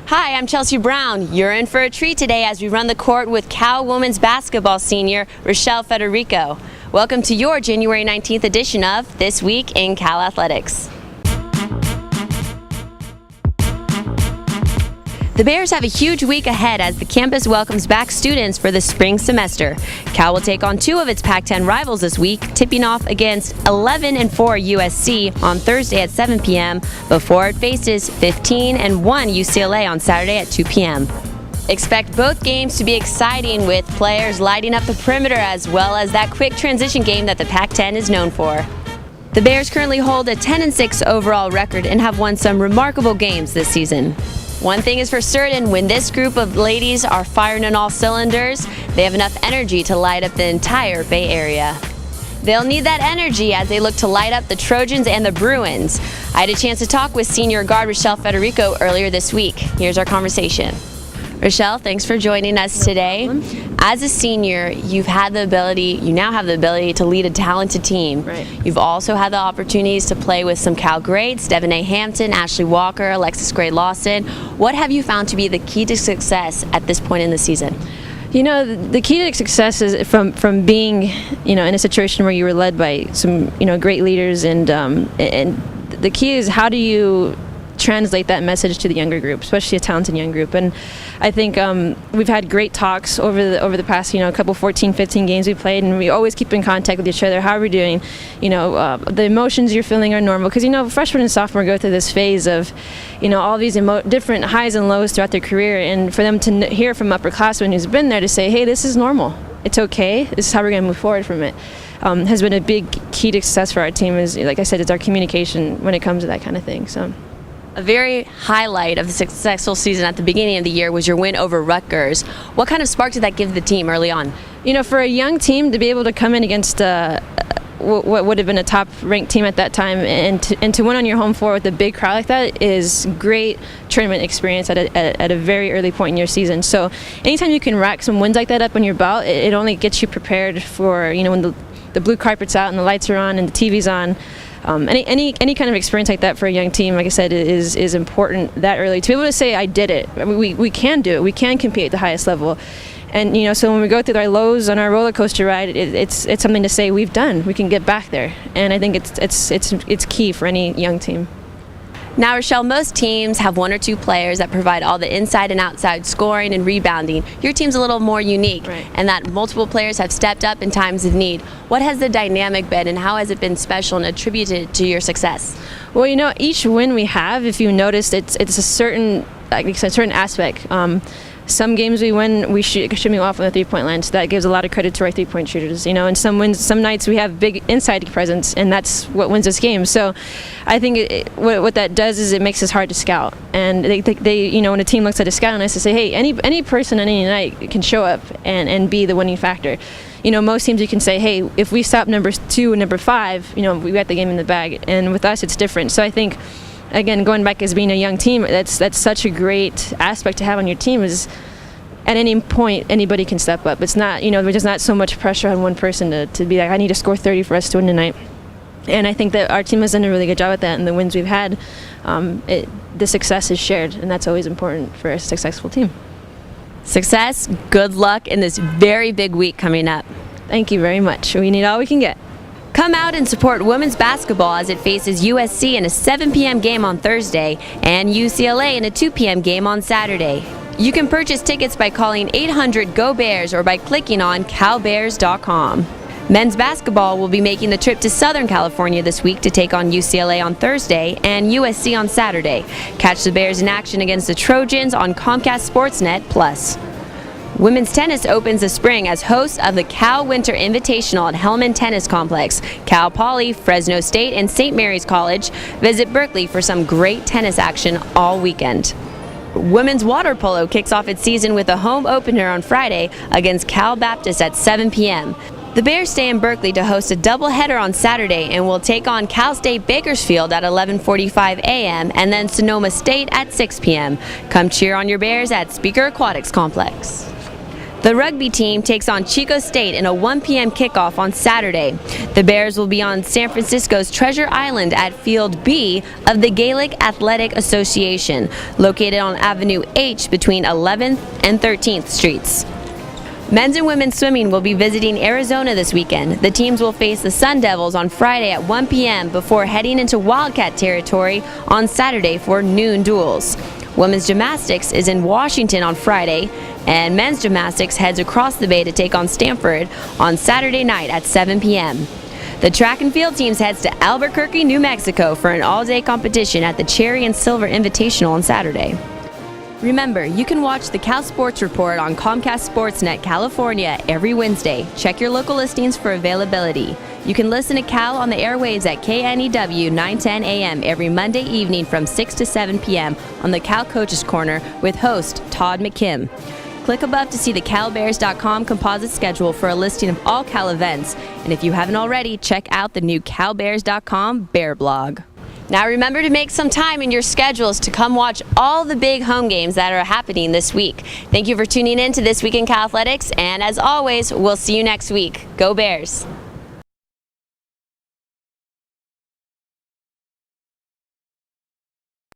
Hi, I'm Chelsea Brown. You're in for a treat today as we run the court with Cal women's basketball senior Rachelle Federico. Welcome to your January 19th edition of This Week in Cal Athletics. The Bears have a huge week ahead as the campus welcomes back students for the spring semester. Cal will take on two of its Pac-10 rivals this week, tipping off against 11-4 USC on Thursday at 7 p.m. before it faces 15-1 UCLA on Saturday at 2 p.m. Expect both games to be exciting with players lighting up the perimeter as well as that quick transition game that the Pac-10 is known for. The Bears currently hold a 10-6 overall record and have won some remarkable games this season. One thing is for certain, when this group of ladies are firing on all cylinders, they have enough energy to light up the entire Bay Area. They'll need that energy as they look to light up the Trojans and the Bruins. I had a chance to talk with senior guard Rachelle Federico earlier this week. Here's our conversation. Rachelle, thanks for joining us today. As a senior, you now have the ability to lead a talented team. Right. You've also had the opportunities to play with some Cal greats, Devin A. Hampton, Ashley Walker, Alexis Gray-Lawson. What have you found to be the key to success at this point in the season? You know, the key to success is from being, in a situation where you were led by some, great leaders, and the key is how do you translate that message to the younger group, especially a talented young group. And I think we've had great talks over the past, couple 14, 15 games we played, and we always keep in contact with each other. How are we doing? The emotions you're feeling are normal, because freshmen and sophomore go through this phase of, all these different highs and lows throughout their career, and for them to hear from upperclassmen who's been there to say, hey, this is normal. It's okay. This is how we're going to move forward from it. Has been a big key to success for our team. Is, like I said, it's our communication when it comes to that kind of thing. So. A very highlight of the successful season at the beginning of the year was your win over Rutgers. What kind of spark did that give the team early on? For a young team to be able to come in against what would have been a top-ranked team at that time and to win on your home floor with a big crowd like that is great tournament experience at a very early point in your season. So anytime you can rack some wins like that up on your belt, it only gets you prepared for when the blue carpet's out and the lights are on and the TV's on. Any kind of experience like that for a young team, like I said, is important that early. To be able to say, I did it. I mean, we can do it. We can compete at the highest level. And, so when we go through our lows on our roller coaster ride, it's something to say we've done. We can get back there. And I think it's key for any young team. Now, Rachelle, most teams have one or two players that provide all the inside and outside scoring and rebounding. Your team's a little more unique, right, and that multiple players have stepped up in times of need. What has the dynamic been, and how has it been special and attributed to your success? Well, each win we have, if you noticed, it's a certain, certain aspect. Some games we win, we shoot me off on the three-point line, so that gives a lot of credit to our three-point shooters. And some nights we have big inside presence, and that's what wins us games. So, I think what that does is it makes us hard to scout. And they when a team looks at a scout on us, they say, hey, any person any night can show up and be the winning factor. Most teams you can say, hey, if we stop number 2 and number 5, we got the game in the bag. And with us, it's different. So I think, again, going back as being a young team, that's such a great aspect to have on your team. Is at any point anybody can step up. It's not, there's not so much pressure on one person to be like, I need to score 30 for us to win tonight. And I think that our team has done a really good job at that, and the wins we've had, the success is shared, and that's always important for a successful team. Success, good luck in this very big week coming up. Thank you very much. We need all we can get. Come out and support women's basketball as it faces USC in a 7 p.m. game on Thursday and UCLA in a 2 p.m. game on Saturday. You can purchase tickets by calling 800-GO-BEARS or by clicking on calbears.com. Men's basketball will be making the trip to Southern California this week to take on UCLA on Thursday and USC on Saturday. Catch the Bears in action against the Trojans on Comcast Sportsnet Plus. Women's tennis opens the spring as hosts of the Cal Winter Invitational at Hellman Tennis Complex. Cal Poly, Fresno State, and St. Mary's College visit Berkeley for some great tennis action all weekend. Women's water polo kicks off its season with a home opener on Friday against Cal Baptist at 7 p.m. The Bears stay in Berkeley to host a doubleheader on Saturday and will take on Cal State Bakersfield at 11:45 a.m. and then Sonoma State at 6 p.m. Come cheer on your Bears at SPIEKER Aquatics Complex. The rugby team takes on Chico State in a 1 p.m. kickoff on Saturday. The Bears will be on San Francisco's Treasure Island at Field B of the Gaelic Athletic Association, located on Avenue H between 11th and 13th Streets. Men's and women's swimming will be visiting Arizona this weekend. The teams will face the Sun Devils on Friday at 1 p.m. before heading into Wildcat territory on Saturday for noon duels. Women's gymnastics is in Washington on Friday, and men's gymnastics heads across the bay to take on Stanford on Saturday night at 7 p.m. The track and field teams heads to Albuquerque, New Mexico for an all-day competition at the Cherry and Silver Invitational on Saturday. Remember, you can watch the Cal Sports Report on Comcast Sportsnet California every Wednesday. Check your local listings for availability. You can listen to Cal on the airwaves at KNEW 910 AM every Monday evening from 6 to 7 p.m. on the Cal Coaches Corner with host Todd McKim. Click above to see the CalBears.com composite schedule for a listing of all Cal events. And if you haven't already, check out the new CalBears.com Bear blog. Now remember to make some time in your schedules to come watch all the big home games that are happening this week. Thank you for tuning in to This Week in Cal Athletics, and as always, we'll see you next week. Go Bears!